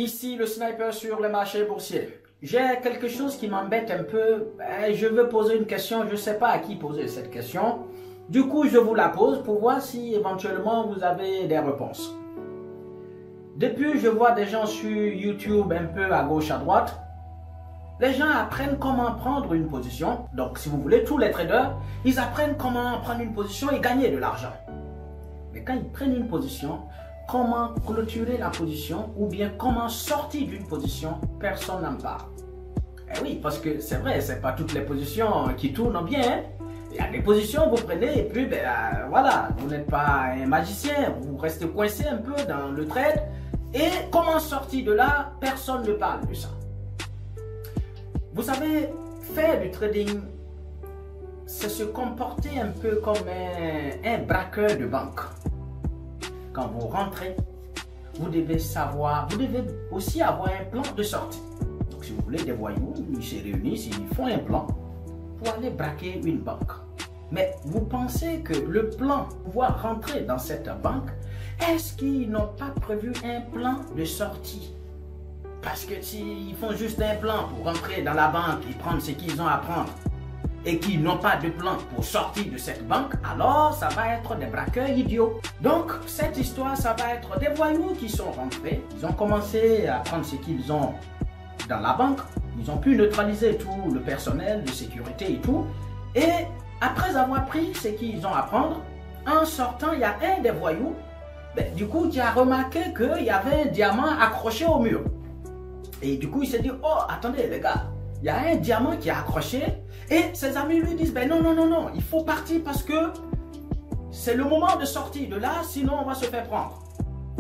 Ici le sniper sur le marché boursier. J'ai quelque chose qui m'embête un peu. Je veux poser une question, je ne sais pas à qui poser cette question. Du coup, je vous la pose pour voir si éventuellement vous avez des réponses. Depuis, je vois des gens sur YouTube un peu à gauche, à droite. Les gens apprennent comment prendre une position. Donc, si vous voulez, tous les traders, ils apprennent comment prendre une position et gagner de l'argent. Mais quand ils prennent une position, comment clôturer la position ou bien comment sortir d'une position, personne n'en parle. Eh oui, parce que c'est vrai, c'est pas toutes les positions qui tournent bien. Hein? Il y a des positions, vous prenez et puis voilà, vous n'êtes pas un magicien, vous restez coincé un peu dans le trade. Et comment sortir de là, personne ne parle de ça. Vous savez, faire du trading, c'est se comporter un peu comme un braqueur de banque. Quand vous rentrez, vous devez savoir, vous devez aussi avoir un plan de sortie. Donc si vous voulez, des voyous, ils se réunissent, ils font un plan pour aller braquer une banque. Mais vous pensez que le plan pour pouvoir rentrer dans cette banque, est-ce qu'ils n'ont pas prévu un plan de sortie? Parce que s'ils font juste un plan pour rentrer dans la banque et prendre ce qu'ils ont à prendre et qu'ils n'ont pas de plan pour sortir de cette banque, alors ça va être des braqueurs idiots. Donc cette histoire, ça va être des voyous qui sont rentrés, ils ont commencé à prendre ce qu'ils ont dans la banque, ils ont pu neutraliser tout le personnel de sécurité et tout, et après avoir pris ce qu'ils ont à prendre, en sortant, il y a un des voyous, du coup, qui a remarqué qu'il y avait un diamant accroché au mur. Et du coup, il s'est dit, oh, attendez les gars, il y a un diamant qui est accroché. Et ses amis lui disent, non, il faut partir parce que c'est le moment de sortir de là, sinon on va se faire prendre.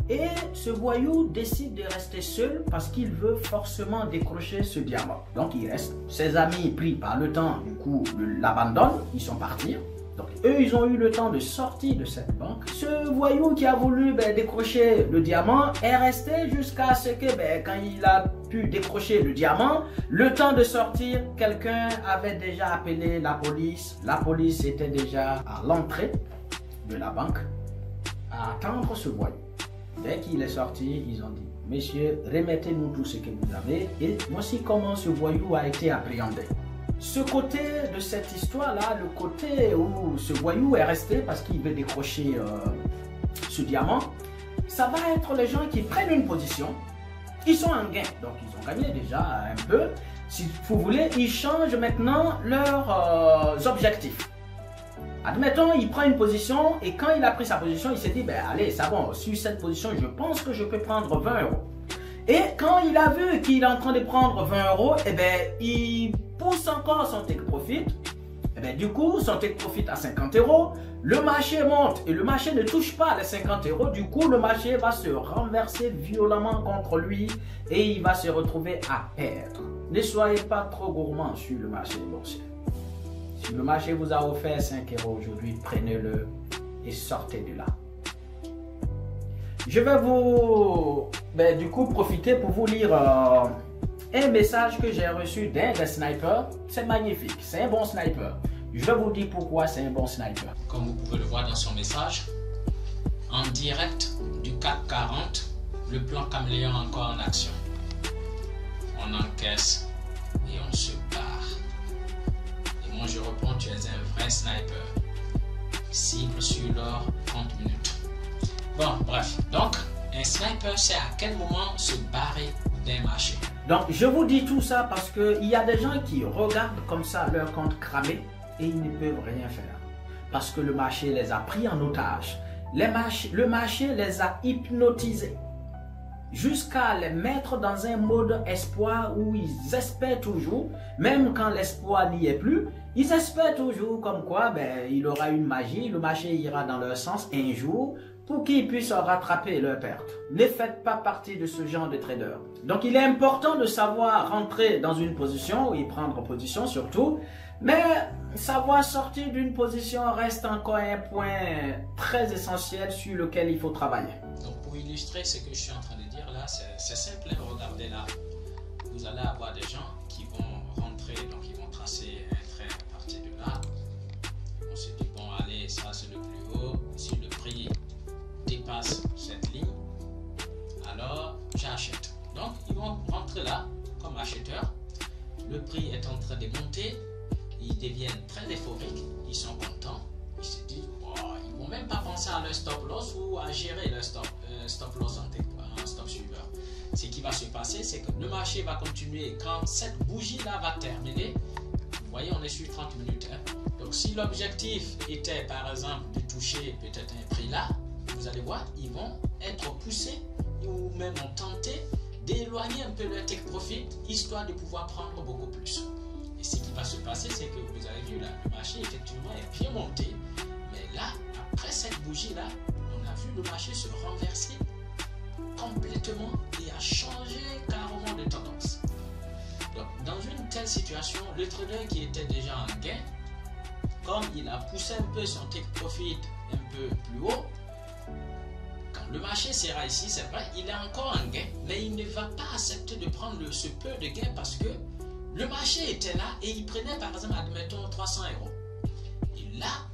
Et ce voyou décide de rester seul parce qu'il veut forcément décrocher ce diamant. Donc il reste. Ses amis, pris par le temps, du coup, l'abandonnent, ils sont partis. Donc eux, ils ont eu le temps de sortir de cette banque. Ce voyou qui a voulu décrocher le diamant est resté jusqu'à ce que quand il a pu décrocher le diamant, le temps de sortir, quelqu'un avait déjà appelé la police. La police était déjà à l'entrée de la banque à attendre ce voyou. Dès qu'il est sorti, ils ont dit, messieurs, remettez-nous tout ce que vous avez et voici comment ce voyou a été appréhendé. Ce côté de cette histoire-là, le côté où ce voyou est resté parce qu'il veut décrocher ce diamant, ça va être les gens qui prennent une position, ils sont en gain, donc ils ont gagné déjà un peu. Si vous voulez, ils changent maintenant leurs objectifs. Admettons, il prend une position et quand il a pris sa position, il s'est dit, allez, c'est bon, sur cette position, je pense que je peux prendre 20 euros. Et quand il a vu qu'il est en train de prendre 20 euros, il pousse encore son take profit. Du coup, son take profit à 50 euros, le marché monte et le marché ne touche pas les 50 euros. Du coup, le marché va se renverser violemment contre lui et il va se retrouver à perdre. Ne soyez pas trop gourmand sur le marché boursier. Si le marché vous a offert 5 euros aujourd'hui, prenez-le et sortez de là. Je vais vous, du coup, profiter pour vous lire un message que j'ai reçu d'un des snipers. C'est magnifique, c'est un bon sniper. Je vous dis pourquoi c'est un bon sniper. Comme vous pouvez le voir dans son message, en direct du CAC 40, le plan caméléon encore en action. On encaisse et on se barre. Et moi je réponds, tu es un vrai sniper. Cible sur l'or, 30 minutes. Bon, bref. Donc, un sniper sait à quel moment se barrer d'un marché. Donc, je vous dis tout ça parce qu'il y a des gens qui regardent comme ça leur compte cramé et ils ne peuvent rien faire. Parce que le marché les a pris en otage. Le marché les a hypnotisés. Jusqu'à les mettre dans un mode espoir où ils espèrent toujours, même quand l'espoir n'y est plus, ils espèrent toujours comme quoi il y aura une magie, le marché ira dans leur sens un jour pour qu'ils puissent rattraper leurs pertes. Ne faites pas partie de ce genre de trader. Donc il est important de savoir rentrer dans une position et prendre position surtout, mais savoir sortir d'une position reste encore un point très essentiel sur lequel il faut travailler. Donc pour illustrer ce que je suis en train de dire là, c'est simple, regardez là, vous allez avoir des gens qui vont rentrer, donc ils vont tracer un trait à partir de là. On se dit bon allez, ça c'est le plus haut, si le prix dépasse cette ligne, alors j'achète. Donc vont rentrer là comme acheteurs. Le prix est en train de monter. Ils deviennent très euphoriques. Ils sont contents. Ils se disent, oh, ils ne vont même pas penser à leur stop loss ou à gérer leur stop loss en stop suiveur. Ce qui va se passer, c'est que le marché va continuer. Quand cette bougie-là va terminer, vous voyez, on est sur 30 minutes. Hein? Donc, si l'objectif était, par exemple, de toucher peut-être un prix là, vous allez voir, ils vont être poussés ou même tentés d'éloigner un peu leur take profit, histoire de pouvoir prendre beaucoup plus. Et ce qui va se passer, c'est que vous avez vu là, le marché effectivement est bien monté, mais là, après cette bougie-là, on a vu le marché se renverser complètement et a changé carrément de tendance. Donc, dans une telle situation, le trader qui était déjà en gain, comme il a poussé un peu son take profit un peu plus haut, quand le marché sera ici, c'est vrai, il est encore en gain, mais il ne va pas accepter de prendre ce peu de gain parce que le marché était là et il prenait par exemple, admettons, 300 euros. Et là,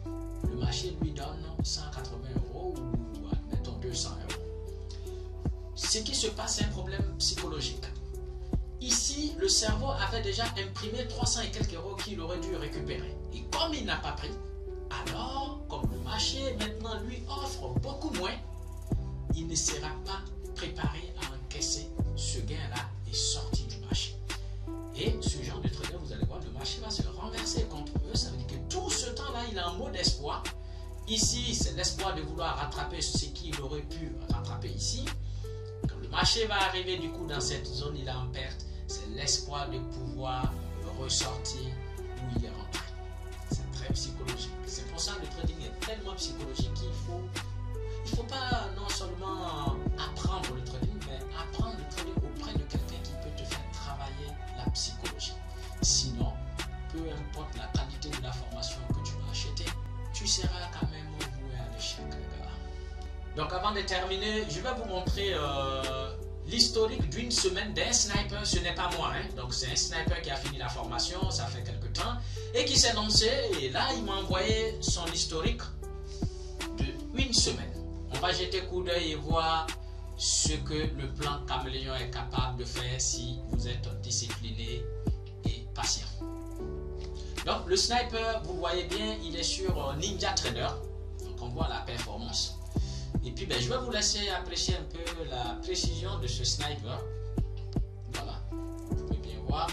le marché lui donne 180 euros ou admettons 200 euros. Ce qui se passe, c'est un problème psychologique. Ici, le cerveau avait déjà imprimé 300 et quelques euros qu'il aurait dû récupérer. Et comme il n'a pas pris, alors, comme le marché maintenant lui offre beaucoup moins, il ne sera pas préparé à encaisser ce gain-là et sortir du marché. Et ce genre de trader, vous allez voir, le marché va se renverser contre eux. Ça veut dire que tout ce temps-là, il est en mode espoir. Ici, c'est l'espoir de vouloir rattraper ce qu'il aurait pu rattraper ici. Quand le marché va arriver du coup dans cette zone, il est en perte. C'est l'espoir de pouvoir ressortir où il est rentré. C'est très psychologique. C'est pour ça que le trading est tellement psychologique qu'il faut pas non seulement apprendre le trading, mais apprendre le trading auprès de quelqu'un qui peut te faire travailler la psychologie. Sinon, peu importe la qualité de la formation que tu vas acheter, tu seras quand même voué à l'échec, les gars. Donc avant de terminer, je vais vous montrer l'historique d'une semaine d'un sniper. Ce n'est pas moi, hein. Donc c'est un sniper qui a fini la formation, ça fait quelques temps, et qui s'est lancé, et là il m'a envoyé son historique de une semaine. On va jeter coup d'œil et voir ce que le plan caméléon est capable de faire si vous êtes discipliné et patient. Donc le sniper, vous voyez bien, il est sur Ninja Trader. Donc on voit la performance. Et puis je vais vous laisser apprécier un peu la précision de ce sniper. Voilà, vous pouvez bien voir.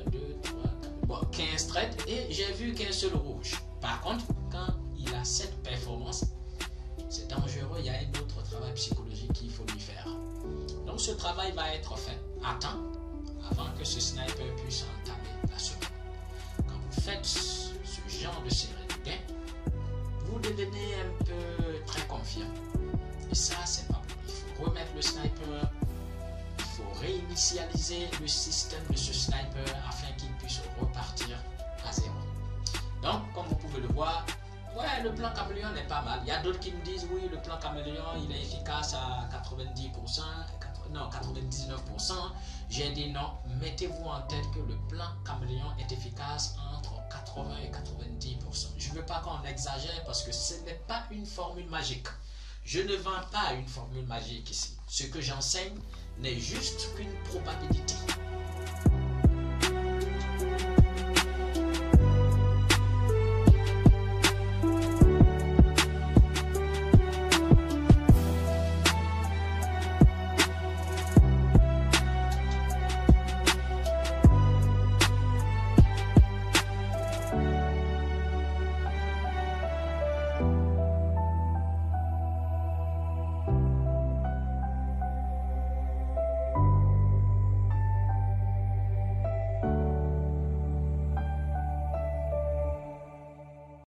1, 2, 3, 4. Bon, 15 trades et j'ai vu qu'un seul rouge. Par contre, quand il a cette performance, c'est dangereux, il y a un autre travail psychologique qu'il faut lui faire. Donc ce travail va être fait à temps avant que ce sniper puisse entamer la semaine. Quand vous faites ce genre de série de gains, vous devenez un peu très confiant. Et ça, c'est pas bon. Il faut remettre le sniper, il faut réinitialiser le système de ce sniper afin qu'il puisse repartir à zéro. Donc, comme vous pouvez le voir, ouais, le plan caméléon n'est pas mal. Il y a d'autres qui me disent, oui, le plan caméléon, il est efficace à 90%, non, 99%. J'ai dit non, mettez-vous en tête que le plan caméléon est efficace entre 80 et 90%. Je ne veux pas qu'on exagère parce que ce n'est pas une formule magique. Je ne vends pas une formule magique ici. Ce que j'enseigne n'est juste qu'une probabilité.